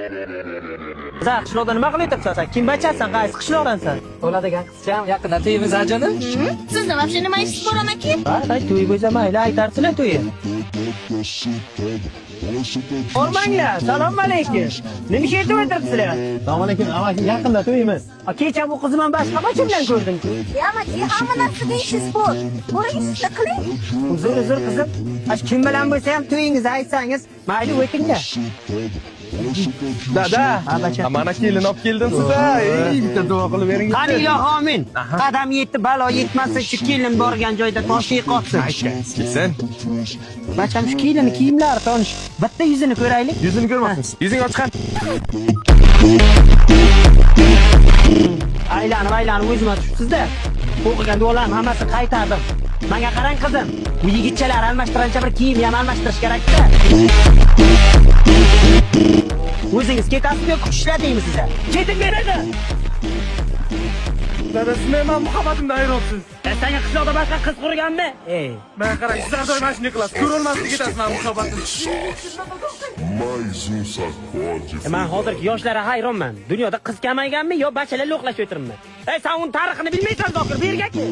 Sen qishloqda nima qilib o'tiribsan sen? Kim bachasan? Qaysi qishloqdansan? Bo'ladigan qizcham yaqinda to'yimiz ajini. Sizni вообще nima ishsiz bo'laman-ki? Ha, to'y bo'lsa mayli, aytarsizlar to'yi. O'rmanglar, assalomu alaykum. Nima ish etib o'tiribsizlar? Assalomu alaykum, amaki yaqinda to'yimiz. Kecha bu qizni men boshqa bacha bilan ko'rdim-ku. Amaki, hamma narsaga ishingiz bor. Bo'ringizni qiling. Uzr qizim. Kim bilan bo'lsa ham to'yingizni aytsangiz, mayli o'tinglar. Dada, bacha. mana kelin olib keldim siz-a. Bitta duo qilib bering. Qani ilohi amin. Qadam yetdi, balo yetmasin, shu kelin borgan joyda toshlik qotsin. Kelsin. Bacham shu kelini kiyimlari tonish. Bitta yuzini ko'raylik. Yuzini ko'rmoqchisiz. Yuzing ochiqan. Aylanib o'zim tushibsiz-da. O'qigan duolarni hammasini qaytardim. Menga qarang qizim. Bu yigitchalar almashtirancha bir kiyim ham almashtirish kerak-da. O'zingiz ketasizmi yoki ishladingmi siz? Keting beradi. Dada, siz men muhabbatimdan ayryapsiz. Senga qishloqda boshqa qiz qurganmi? Men qarang, sizlar doim mana shunday qilasiz. Ko'rolmaslik ketasiz men muhabbatim. Men hozirgi yoshlarga hayronman. Dunyoda qiz kamayganmi yo bachalar lo'qlashib o'tiribmi? Sen uni tarixini bilmaysan, doktor, bergaki.